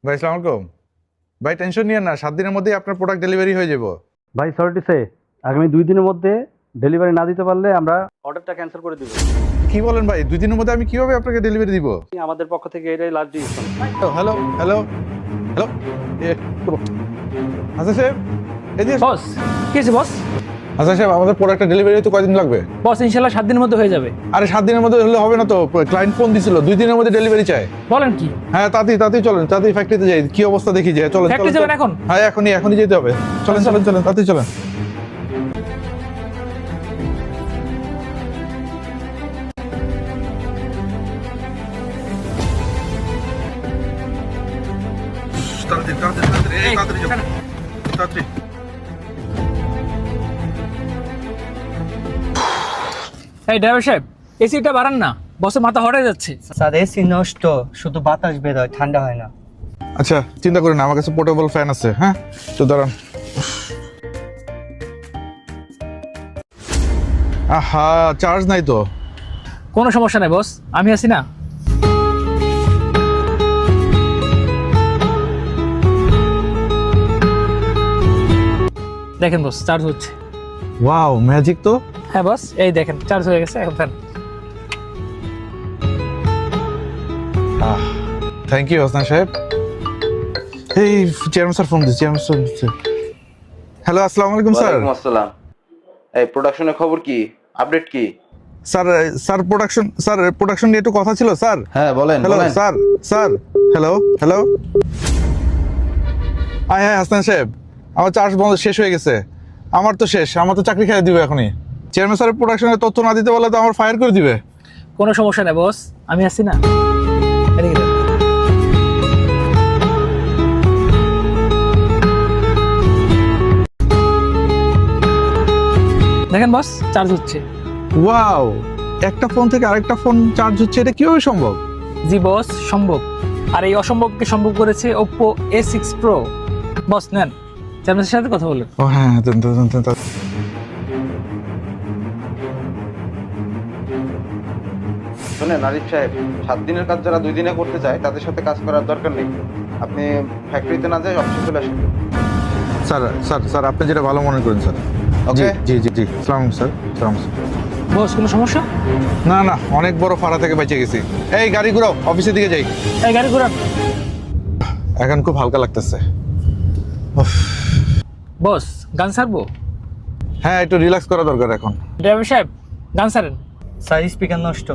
ভাই আসসালামু আলাইকুম। ভাই টেনশন নিয়েন না, 7 দিনের মধ্যেই আপনার প্রোডাক্ট ডেলিভারি হয়ে যাব। ভাই সরি টু সে, আগামী 2 দিনের মধ্যে ডেলিভারি না দিতে পারলে আমরা অর্ডারটা ক্যান্সেল করে দিব। কি বলেন ভাই, 2 দিনের মধ্যে আমি কিভাবে আপনাকে ডেলিভারি দিব? আমাদের পক্ষ থেকে এটাই last decision. Hello hello hello আচ্ছা সাহেব, এই যে বস কি আছে বস? আচ্ছা সাহেব, আমাদের প্রোডাক্টটা ডেলিভারি হতে কয়দিন লাগবে? বস ইনশাল্লাহ 7 দিনের মধ্যে হয়ে যাবে। আরে 7 দিনের মধ্যে হলে হবে না তো, ক্লায়েন্ট ফোন দিছিল 2 দিনের মধ্যে ডেলিভারি চায়। বলেন কি? হ্যাঁ তাড়াতাড়ি চলেন, তাড়াতাড়ি ফ্যাক্টরিতে যাই, কি অবস্থা দেখি যে। চলেন ফ্যাক্টরি যাবেন এখন? হ্যাঁ এখনই যেতে হবে। চলেন তাড়াতাড়ি চলেন। এই ড্রাইভার সাহেব, এসিটা বাড়ান না, বসের মাথা হট হয়ে যাচ্ছে। স্যার এসি নষ্ট, শুধু বাতাস বের হয়, ঠান্ডা হয় না। আচ্ছা চিন্তা করেন না, আমার কাছে পোর্টেবল ফ্যান আছে। হ্যাঁ তো দাঁড়ান। আহা চার্জ নাই তো। কোনো সমস্যা নাই বস, আমি আছি না। দেখেন বস, চার্জ হচ্ছে। ওয়াও ম্যাজিক তো। হ্যাঁ বস, এই দেখেন চার্জ হয়ে গেছে এখন ফ্যান। থ্যাংক ইউ হাসান সাহেব। এই চেয়ারম্যান স্যার ফোন দিচ্ছে, হ্যালো আসসালামু আলাইকুম স্যার। ওয়ালাইকুম আসসালাম। এই প্রোডাকশনের খবর কি, আপডেট কি? স্যার প্রোডাকশন নিয়ে একটু কথা ছিল স্যার। হ্যাঁ বলেন। হ্যালো স্যার হ্যালো হ্যাঁ হাসান সাহেব, আমার চার্জ বন্ধ শেষ হয়ে গেছে। আমার তো শেষ, আমার তো চাকরি খেয়ে দিবে এখনই। চেয়ারম্যান স্যারের প্রোডাকশনের তথ্য না দিতে বলে তো আমার ফায়ার করে দিবে। কোনো সমস্যা নাই বস, আমি আছি না। এদিকে দেন। দেখেন বস, চার্জ হচ্ছে। ওয়াও, একটা ফোন থেকে আরেকটা ফোন চার্জ হচ্ছে, এটা কিভাবে সম্ভব? জি বস, সম্ভব। আর এই অসম্ভবকে সম্ভব করেছে Oppo A6 Pro। বস নেন, চেয়ারম্যানের সাথে কথা বলেন। ও হ্যাঁ দেন। শুনেন আরিফ সাহেব, 7 দিনের কাজ যারা 2 দিনে করতে চায় তাদের সাথে কাজ করার দরকার নেই। আপনি ফ্যাক্টরিতে না যাই অফিসে চলে আসেন। স্যার আপনি যেটা ভালো মনে করেন স্যার। ওকে। জি সালাম স্যার। বস কোনো সমস্যা? না অনেক বড় ফাড়া থেকে বেঁচে গেছি। এই গাড়ি ঘুরাও, অফিসের দিকে যাই। এই গাড়ি ঘোরান। এখন খুব হালকা লাগতেছে। বস গান ছাড়বো? হ্যাঁ একটু রিল্যাক্স করা দরকার এখন। ড্রাইভার সাহেব গান ছাড়েন। স্যার স্পিকার নষ্ট।